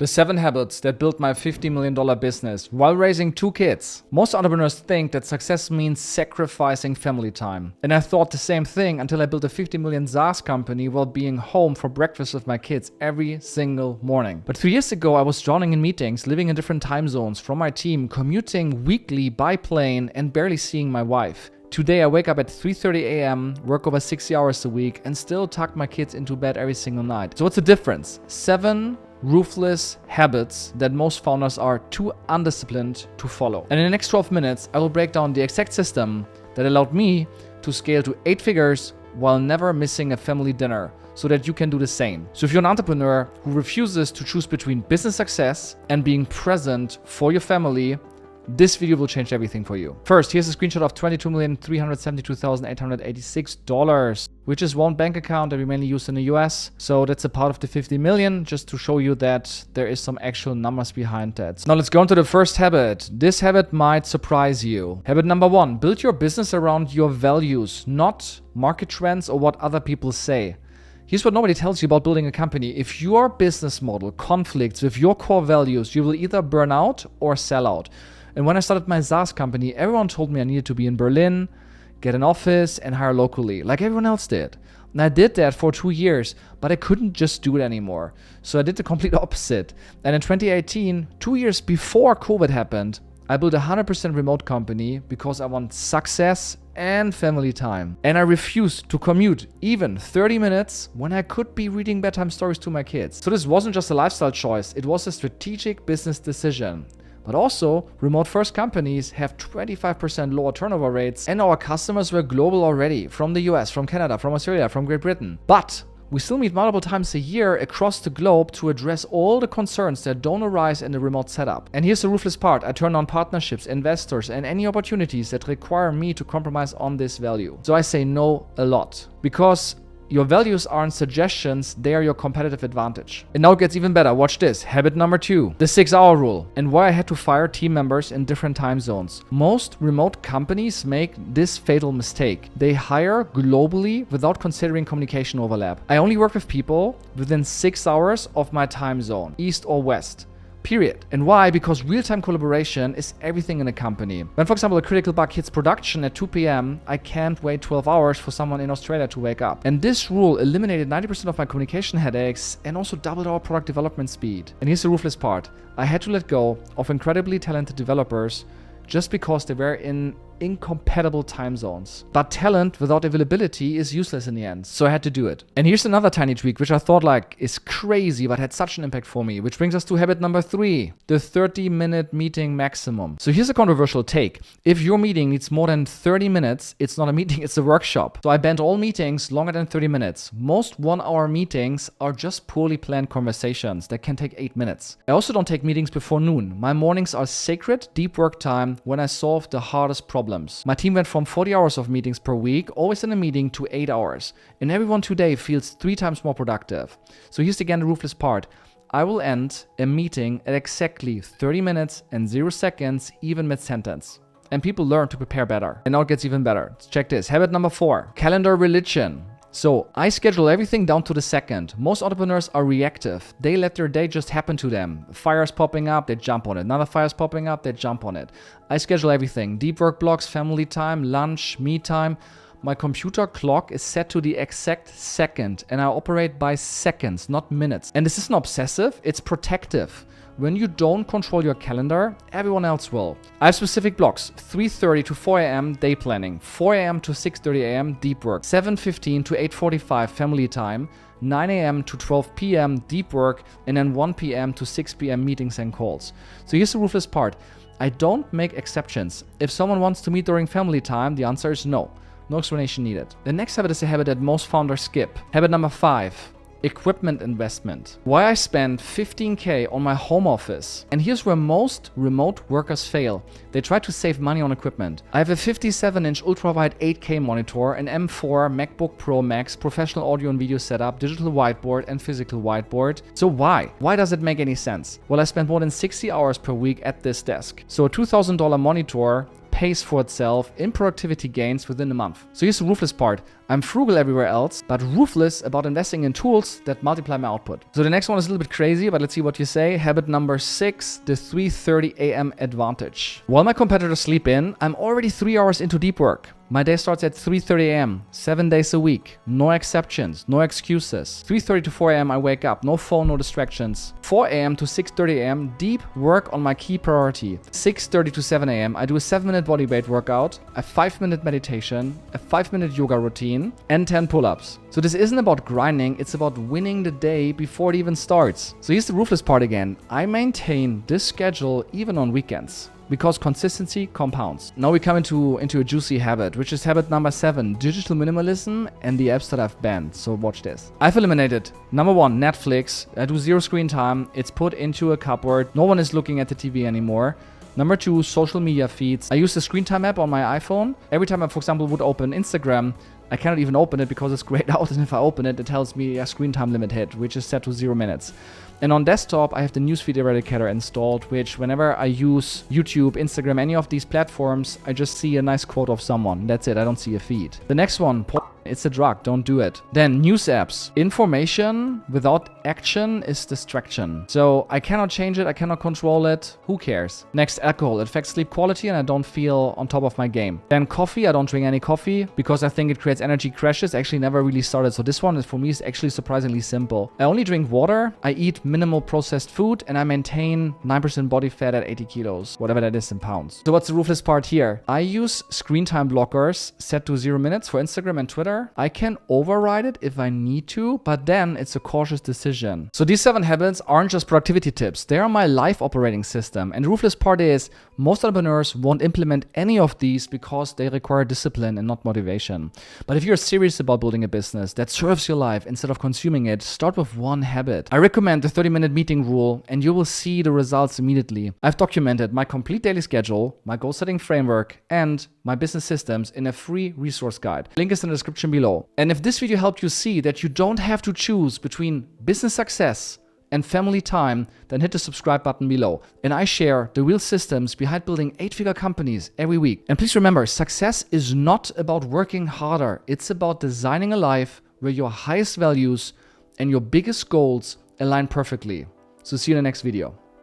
The 7 habits that built my $50 million business while raising 2 kids. Most entrepreneurs think that success means sacrificing family time. And I thought the same thing until I built a 50 million SaaS company while being home for breakfast with my kids every single morning. But 3 years ago, I was drowning in meetings, living in different time zones from my team, commuting weekly by plane and barely seeing my wife. Today I wake up at 3:30 a.m., work over 60 hours a week, and still tuck my kids into bed every single night. So what's the difference? 7 ruthless habits that most founders are too undisciplined to follow. And in the next 12 minutes, I will break down the exact system that allowed me to scale to 8 figures while never missing a family dinner, so that you can do the same. So if you're an entrepreneur who refuses to choose between business success and being present for your family, this video will change everything for you. First, here's a screenshot of $22,372,886, which is one bank account that we mainly use in the US. So that's a part of the 50 million, just to show you that there is some actual numbers behind that. Now let's go into the first habit. This habit might surprise you. Habit number 1, build your business around your values, not market trends or what other people say. Here's what nobody tells you about building a company. If your business model conflicts with your core values, you will either burn out or sell out. And when I started my SaaS company, everyone told me I needed to be in Berlin, get an office, and hire locally, like everyone else did. And I did that for 2 years, but I couldn't just do it anymore. So I did the complete opposite. And in 2018, 2 years before COVID happened, I built a 100% remote company because I want success and family time. And I refused to commute even 30 minutes when I could be reading bedtime stories to my kids. So this wasn't just a lifestyle choice, it was a strategic business decision. But also, remote-first companies have 25% lower turnover rates, and our customers were global already, from the US, from Canada, from Australia, from Great Britain. But we still meet multiple times a year across the globe to address all the concerns that don't arise in the remote setup. And here's the ruthless part. I turn on partnerships, investors, and any opportunities that require me to compromise on this value. So I say no a lot, because your values aren't suggestions, they are your competitive advantage. And now it gets even better. Watch this. Habit number 2, the 6-hour rule, and why I had to fire team members in different time zones. Most remote companies make this fatal mistake. They hire globally without considering communication overlap. I only work with people within 6 hours of my time zone, east or west. Period. And why? Because real-time collaboration is everything in a company. When, for example, a critical bug hits production at 2 p.m., I can't wait 12 hours for someone in Australia to wake up. And this rule eliminated 90% of my communication headaches and also doubled our product development speed. And here's the ruthless part. I had to let go of incredibly talented developers just because they were in incompatible time zones. But talent without availability is useless in the end, so I had to do it. And here's another tiny tweak, which I thought is crazy, but had such an impact for me, which brings us to habit number 3, the 30-minute meeting maximum. So here's a controversial take. If your meeting needs more than 30 minutes, it's not a meeting, it's a workshop. So I banned all meetings longer than 30 minutes. Most 1-hour meetings are just poorly planned conversations that can take 8 minutes. I also don't take meetings before noon. My mornings are sacred, deep work time when I solve the hardest problems. My team went from 40 hours of meetings per week, always in a meeting, to 8 hours. And everyone today feels 3 times more productive. So here's again the ruthless part. I will end a meeting at exactly 30 minutes and 0 seconds, even mid-sentence. And people learn to prepare better. And now it gets even better. Check this. Habit number 4, calendar religion. So I schedule everything down to the second. Most entrepreneurs are reactive. They let their day just happen to them. Fire's popping up, they jump on it. Another fire's popping up, they jump on it. I schedule everything. Deep work blocks, family time, lunch, me time. My computer clock is set to the exact second, and I operate by seconds, not minutes. And this isn't obsessive, it's protective. When you don't control your calendar, everyone else will. I have specific blocks: 3:30 to 4 a.m. day planning, 4 a.m. to 6:30 a.m. deep work, 7:15 to 8:45 family time, 9 a.m. to 12 p.m. deep work, and then 1 p.m. to 6 p.m. meetings and calls. So here's the ruthless part. I don't make exceptions. If someone wants to meet during family time, the answer is no. No explanation needed. The next habit is a habit that most founders skip. Habit number 5. Equipment investment. Why I spend $15K on my home office. And here's where most remote workers fail. They try to save money on equipment. I have a 57-inch ultra-wide 8K monitor, an M4 MacBook Pro Max, professional audio and video setup, digital whiteboard, and physical whiteboard. So why? Why does it make any sense? Well, I spend more than 60 hours per week at this desk. So a $2,000 monitor pays for itself in productivity gains within a month. So here's the ruthless part. I'm frugal everywhere else, but ruthless about investing in tools that multiply my output. So the next one is a little bit crazy, but let's see what you say. Habit number 6, the 3:30 a.m. advantage. While my competitors sleep in, I'm already 3 hours into deep work. My day starts at 3:30 a.m., 7 days a week. No exceptions, no excuses. 3:30 to 4 a.m. I wake up, no phone, no distractions. 4 a.m. to 6:30 a.m. deep work on my key priority. 6:30 to 7 a.m. I do a 7-minute body weight workout, a 5-minute meditation, a 5-minute yoga routine, and 10 pull-ups. So this isn't about grinding, it's about winning the day before it even starts. So here's the ruthless part again. I maintain this schedule even on weekends, because consistency compounds. Now we come into a juicy habit, which is habit number 7, digital minimalism and the apps that I've banned. So watch this. I've eliminated, number 1, Netflix. I do 0 screen time. It's put into a cupboard. No one is looking at the TV anymore. Number 2, social media feeds. I use the screen time app on my iPhone. Every time I, for example, would open Instagram, I cannot even open it because it's grayed out, and if I open it, it tells me a screen time limit hit, which is set to 0 minutes. And on desktop, I have the newsfeed eradicator installed, which whenever I use YouTube, Instagram, any of these platforms, I just see a nice quote of someone. That's it, I don't see a feed. The next one, it's a drug, don't do it. Then news apps. Information without action is distraction. So I cannot change it, I cannot control it. Who cares? Next, alcohol. It affects sleep quality and I don't feel on top of my game. Then coffee. I don't drink any coffee because I think it creates energy crashes. Actually never really started. So this one for me is actually surprisingly simple. I only drink water. I eat minimal processed food and I maintain 9% body fat at 80 kilos, whatever that is in pounds. So what's the ruthless part here? I use screen time blockers set to 0 minutes for Instagram and Twitter. I can override it if I need to, but then it's a cautious decision. So these 7 habits aren't just productivity tips. They are my life operating system. And the ruthless part is most entrepreneurs won't implement any of these because they require discipline and not motivation. But if you're serious about building a business that serves your life instead of consuming it, start with 1 habit. I recommend the 30-minute meeting rule and you will see the results immediately. I've documented my complete daily schedule, my goal setting framework, and my business systems in a free resource guide. Link is in the description below. And if this video helped you see that you don't have to choose between business success and family time, then hit the subscribe button below. And I share the real systems behind building 8-figure companies every week. And please remember, success is not about working harder. It's about designing a life where your highest values and your biggest goals align perfectly. So see you in the next video.